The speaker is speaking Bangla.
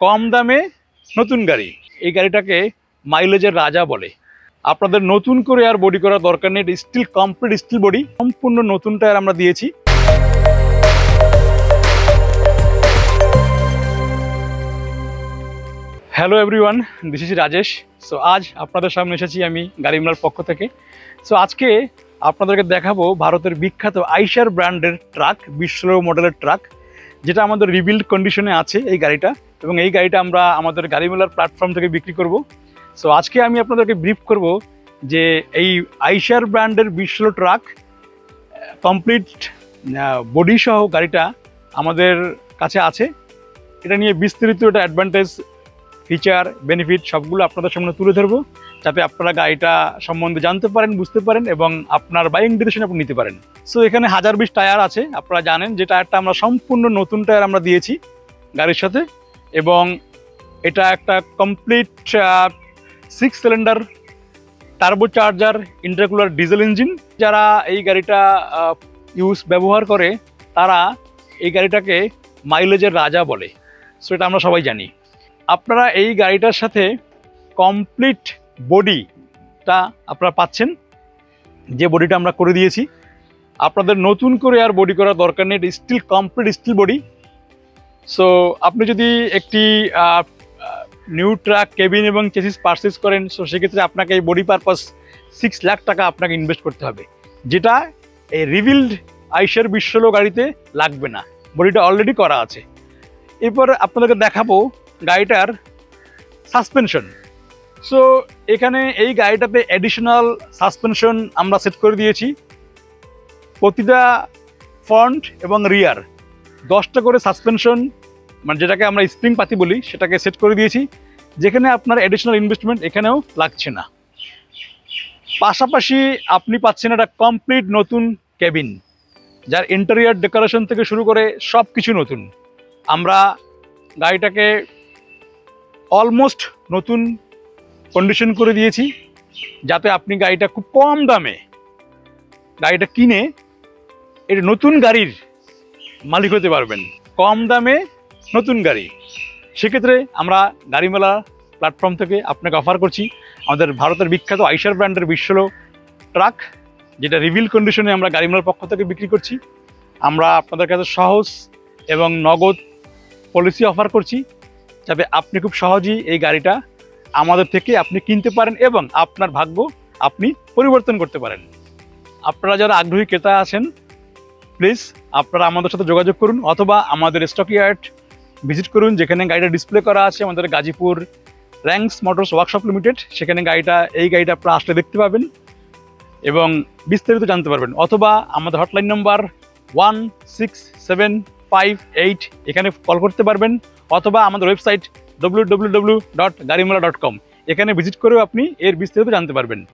কম দামে নতুন গাড়ি। এই গাড়িটাকে মাইলেজের রাজা বলে। আপনাদের নতুন করে আর বডি করার দরকার নেই, স্টিল কমপ্লিট স্টিল বডি, সম্পূর্ণ নতুন টায়ার আমরা দিয়েছি। Hello everyone, this is Rajesh. So আজ আপনাদের সামনে এসেছি আমি গাড়ি মেলার পক্ষ থেকে। সো আজকে আপনাদেরকে দেখাবো ভারতের বিখ্যাত আইশার ব্র্যান্ডের ট্রাক, 2016 মডেলের ট্রাক, যেটা আমাদের রিবিল্ড কন্ডিশনে আছে এই গাড়িটা, এবং এই গাড়িটা আমরা আমাদের গাড়ি মেলার প্ল্যাটফর্ম থেকে বিক্রি করব। সো আজকে আমি আপনাদেরকে ব্রিফ করব যে এই আইশার ব্র্যান্ডের 2016 ট্রাক কমপ্লিট বডি সহ গাড়িটা আমাদের কাছে আছে। এটা নিয়ে বিস্তারিত এটা অ্যাডভান্টেজ, ফিচার, বেনিফিট সবগুলো আপনাদের সামনে তুলে ধরবো, যাতে আপনারা গাড়িটা সম্বন্ধে জানতে পারেন, বুঝতে পারেন এবং আপনার বাইং ডিসিশন আপনি নিতে পারেন। সো এখানে 1020 টায়ার আছে, আপনারা জানেন যে টায়ারটা আমরা সম্পূর্ণ নতুন টায়ার আমরা দিয়েছি গাড়ির সাথে, এবং এটা একটা complete 6 cylinder turbo charger intercooler diesel engine. যারা এই গাড়িটা ব্যবহার করে তারা এই গাড়িটাকে মাইলেজের রাজা বলে। সো এটা আমরা সবাই জানি। আপনারা এই গাড়িটার সাথে কমপ্লিট বডিটা আপনারা পাচ্ছেন, যে বডিটা আমরা করে দিয়েছি। আপনাদের নতুন করে আর বডি করার দরকার নেই, steel complete steel body. So আপনি যদি একটি নিউ ট্রাক কেবিন এবং চেসিস পারচেস করেন, সো সেক্ষেত্রে আপনাকে এই বডি পারপাস 6 লাখ টাকা আপনাকে ইনভেস্ট করতে হবে, যেটা এই রিবিল্ড আইশার 2016 গাড়িতে লাগবে না, বডিটা অলরেডি করা আছে। এরপর আপনাদেরকে দেখাবো গাড়িটার সাসপেনশন। সো এখানে এই গাড়িটাতে অ্যাডিশনাল সাসপেনশন আমরা সেট করে দিয়েছি। প্রতিটা ফ্রন্ট এবং রিয়ার 10টা করে সাসপেনশন, মানে যেটাকে আমরা স্প্রিং পাতি বলি, সেটাকে সেট করে দিয়েছি, যেখানে আপনার অ্যাডিশনাল ইনভেস্টমেন্ট এখানেও লাগছে না। পাশাপাশি আপনি পাচ্ছেন একটা কমপ্লিট নতুন কেবিন, যার ইন্টেরিয়র ডেকোরেশন থেকে শুরু করে সব কিছু নতুন। আমরা গাড়িটাকে অলমোস্ট নতুন কন্ডিশন করে দিয়েছি, যাতে আপনি গাড়িটা খুব কম দামে গাড়িটা কিনে এটা নতুন গাড়ির মালিক হতে পারবেন। কম দামে নতুন গাড়ি, সেক্ষেত্রে আমরা গাড়ি মেলা প্ল্যাটফর্ম থেকে আপনাকে অফার করছি আমাদের ভারতের বিখ্যাত আইশার ব্র্যান্ডের 2016 ট্রাক, যেটা রিভিল কন্ডিশনে আমরা গাড়ি মেলার পক্ষ থেকে বিক্রি করছি। আমরা আপনাদের কাছে সহজ এবং নগদ পলিসি অফার করছি, যাতে আপনি খুব সহজেই এই গাড়িটা আমাদের থেকে আপনি কিনতে পারেন এবং আপনার ভাগ্য আপনি পরিবর্তন করতে পারেন। আপনারা যারা আগ্রহী ক্রেতা আছেন, প্লিজ আপনারা আমাদের সাথে যোগাযোগ করুন, অথবা আমাদের স্টক ইয়ার্ড ভিজিট করুন, যেখানে গাড়িটা ডিসপ্লে করা আছে আমাদের Gazipur ranks motors workshop limited. সেখানে এই গাড়িটা আপনারা আসলে দেখতে পাবেন এবং বিস্তারিত জানতে পারবেন, অথবা আমাদের হটলাইন নাম্বার 16758 এখানে কল করতে পারবেন, অথবা আমাদের ওয়েবসাইট www.garimela.com এখানে ভিজিট করেও আপনি এর বিস্তারিত জানতে পারবেন।